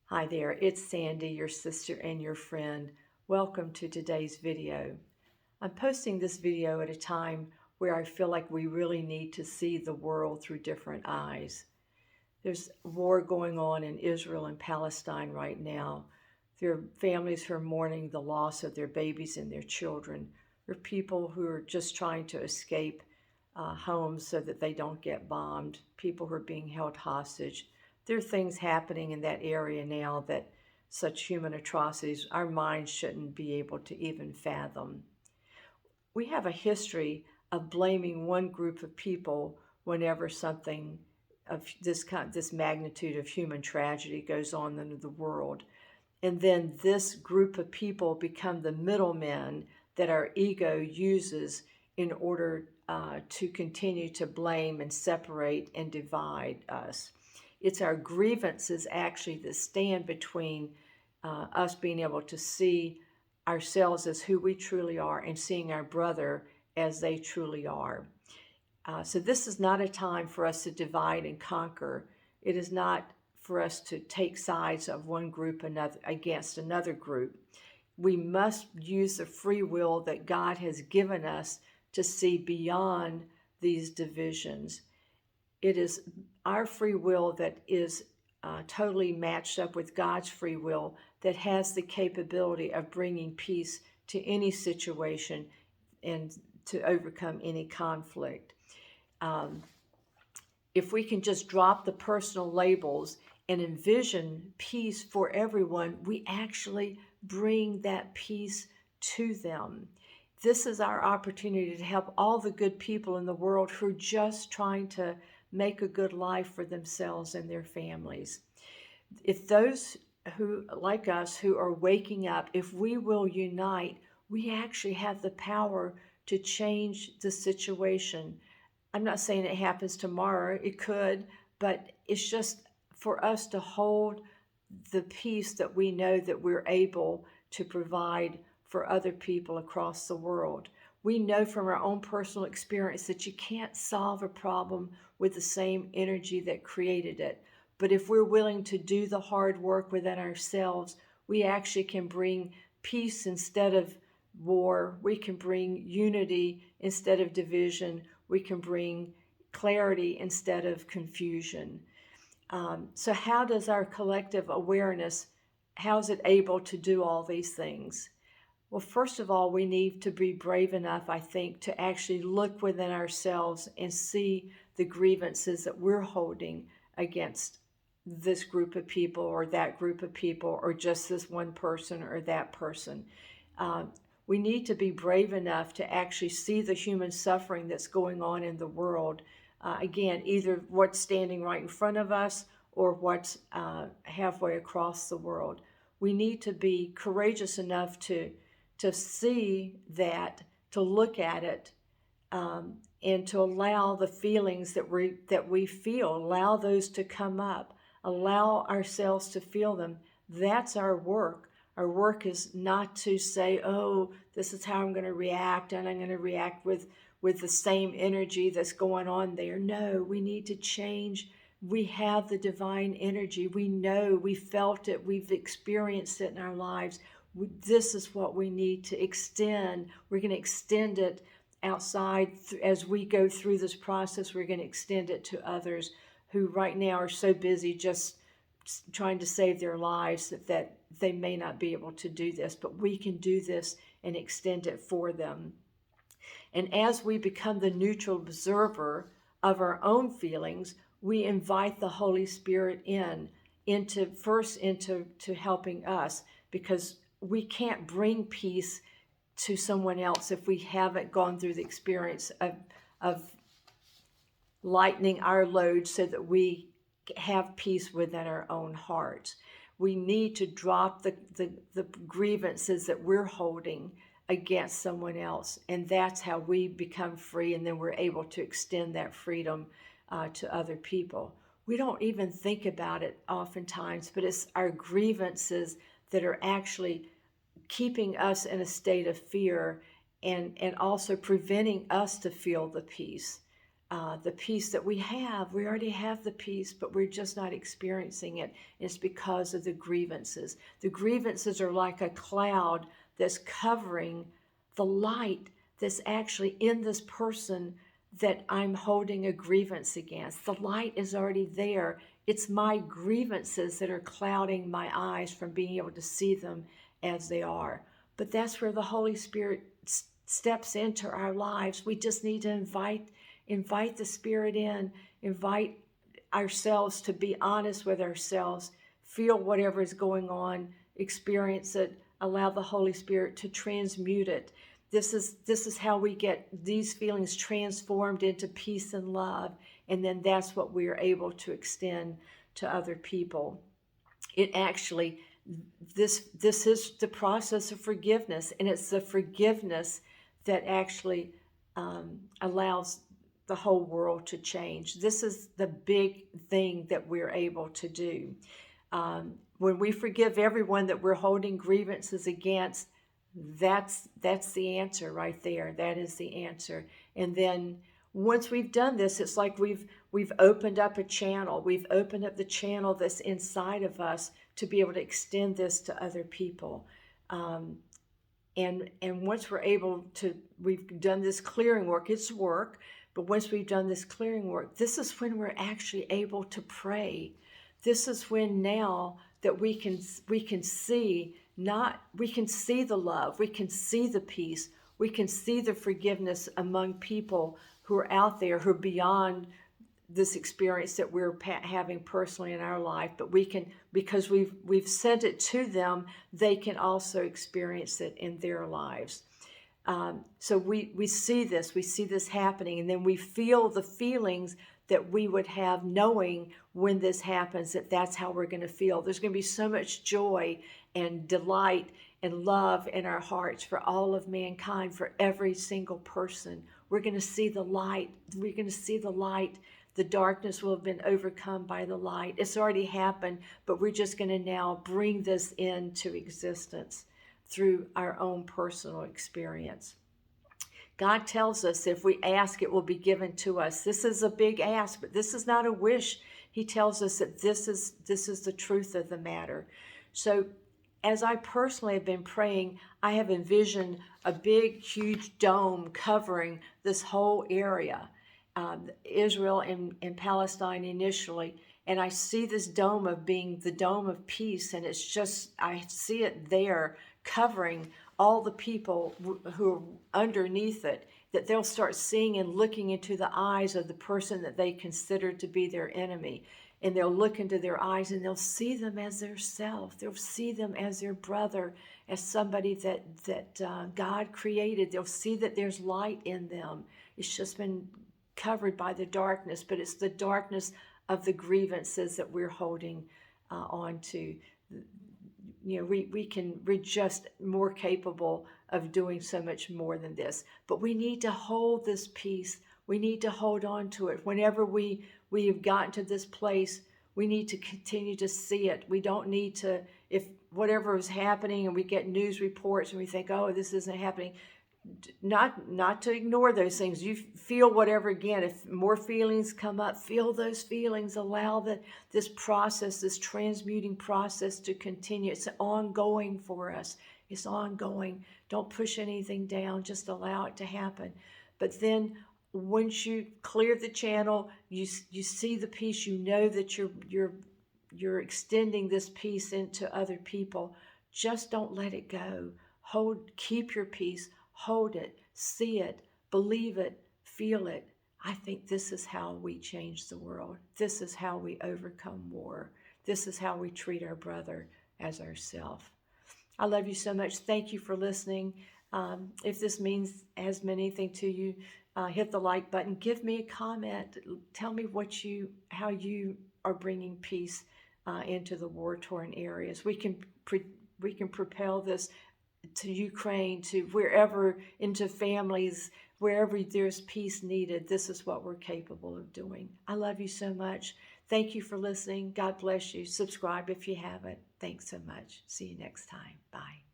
Hi there, it's Sandy, your sister and your friend. Welcome to today's video. I'm posting this video at a time where I feel like we really need to see the world through different eyes. There's war going on in Israel and Palestine right now. There are families who are mourning the loss of their babies and their children. There are people who are just trying to escape homes so that they don't get bombed, people who are being held hostage. There are things happening in that area now that such human atrocities our minds shouldn't be able to even fathom. We have a history of blaming one group of people whenever something of this magnitude of human tragedy goes on in the world. And then this group of people become the middlemen that our ego uses in order to continue to blame and separate and divide us. It's our grievances actually that stand between us being able to see ourselves as who we truly are and seeing our brother as they truly are. So this is not a time for us to divide and conquer. It is not for us to take sides of one group against another group. We must use the free will that God has given us to see beyond these divisions. It is our free will that is totally matched up with God's free will that has the capability of bringing peace to any situation and to overcome any conflict. If we can just drop the personal labels and envision peace for everyone, we actually bring that peace to them. This is our opportunity to help all the good people in the world who are just trying to make a good life for themselves and their families. If those who, like us, who are waking up, if we will unite, we actually have the power to change the situation. I'm not saying it happens tomorrow, it could, but it's just for us to hold the peace that we know that we're able to provide for other people across the world. We know from our own personal experience that you can't solve a problem with the same energy that created it. But if we're willing to do the hard work within ourselves, we actually can bring peace instead of war. We can bring unity instead of division. We can bring clarity instead of confusion. So how does our collective awareness, how is it able to do all these things? Well, first of all, we need to be brave enough, I think, to actually look within ourselves and see the grievances that we're holding against this group of people or that group of people or just this one person or that person. We need to be brave enough to actually see the human suffering that's going on in the world. Again, either what's standing right in front of us or what's halfway across the world. We need to be courageous enough to see that, to look at it, and to allow the feelings that we feel, allow those to come up, allow ourselves to feel them. That's our work. Our work is not to say, oh, this is how I'm going to react, and I'm going to react with the same energy that's going on there. No, we need to change. We have the divine energy. We know, we felt it, we've experienced it in our lives. This is what we need to extend. We're going to extend it outside as we go through this process. We're going to extend it to others who right now are so busy just trying to save their lives that they may not be able to do this, but we can do this and extend it for them. And as we become the neutral observer of our own feelings, we invite the Holy Spirit into helping us, because we can't bring peace to someone else if we haven't gone through the experience of lightening our load so that we have peace within our own hearts. We need to drop the grievances that we're holding against someone else, and that's how we become free, and then we're able to extend that freedom to other people. We don't even think about it oftentimes, but it's our grievances that are actually keeping us in a state of fear and also preventing us to feel the peace. the peace that we have. We already have the peace, but we're just not experiencing it. It's because of the grievances. The grievances are like a cloud that's covering the light that's actually in this person that I'm holding a grievance against. The light is already there. It's my grievances that are clouding my eyes from being able to see them as they are. But that's where the Holy Spirit steps into our lives. We just need to invite the Spirit in, invite ourselves to be honest with ourselves, feel whatever is going on, experience it, allow the Holy Spirit to transmute it. This is how we get these feelings transformed into peace and love, and then that's what we are able to extend to other people. It actually, this is the process of forgiveness, and it's the forgiveness that actually allows the whole world to change. This is the big thing that we're able to do. When we forgive everyone that we're holding grievances against, that's the answer right there. That is the answer. And then once we've done this, it's like we've opened up a channel. We've opened up the channel that's inside of us to be able to extend this to other people. And once we're able to, we've done this clearing work. It's work, but once we've done this clearing work, this is when we're actually able to pray. This is when now that we can see we can see the love, we can see the peace, we can see the forgiveness among people who are out there who are beyond this experience that we're having personally in our life, but we can, because we've sent it to them, they can also experience it in their lives. So we see this happening, and then we feel the feelings that we would have knowing when this happens, that's how we're going to feel. There's going to be so much joy and delight and love in our hearts for all of mankind, for every single person. We're going to see the light. We're going to see the light. The darkness will have been overcome by the light. It's already happened, but we're just going to now bring this into existence through our own personal experience. God tells us if we ask, it will be given to us. This is a big ask, but this is not a wish. He tells us that this is the truth of the matter. So as I personally have been praying, I have envisioned a big, huge dome covering this whole area, Israel and Palestine initially. And I see this dome of being the dome of peace, and it's just, I see it there covering all the people who are underneath it, that they'll start seeing and looking into the eyes of the person that they consider to be their enemy. And they'll look into their eyes and they'll see them as their self. They'll see them as their brother, as somebody that God created. They'll see that there's light in them. It's just been covered by the darkness, but it's the darkness of the grievances that we're holding on to. You know, we're just more capable of doing so much more than this. But we need to hold this peace. We need to hold on to it. Whenever we have gotten to this place, we need to continue to see it. We don't need to, if whatever is happening and we get news reports and we think, oh, this isn't happening, not to ignore those things. You feel whatever, again, if more feelings come up, feel those feelings, allow this process, this transmuting process to continue. It's ongoing for us. It's ongoing. Don't push anything down, just allow it to happen. But then once you clear the channel, you see the peace, you know that you're extending this peace into other people. Just don't let it go. Keep your peace. Hold it, see it, believe it, feel it. I think this is how we change the world. This is how we overcome war. This is how we treat our brother as ourselves. I love you so much. Thank you for listening. If this has meant anything to you, hit the like button. Give me a comment. Tell me how you are bringing peace into the war-torn areas. We can propel this to Ukraine, to wherever, into families, wherever there's peace needed. This is what we're capable of doing. I love you so much. Thank you for listening. God bless you. Subscribe if you haven't. Thanks so much. See you next time. Bye.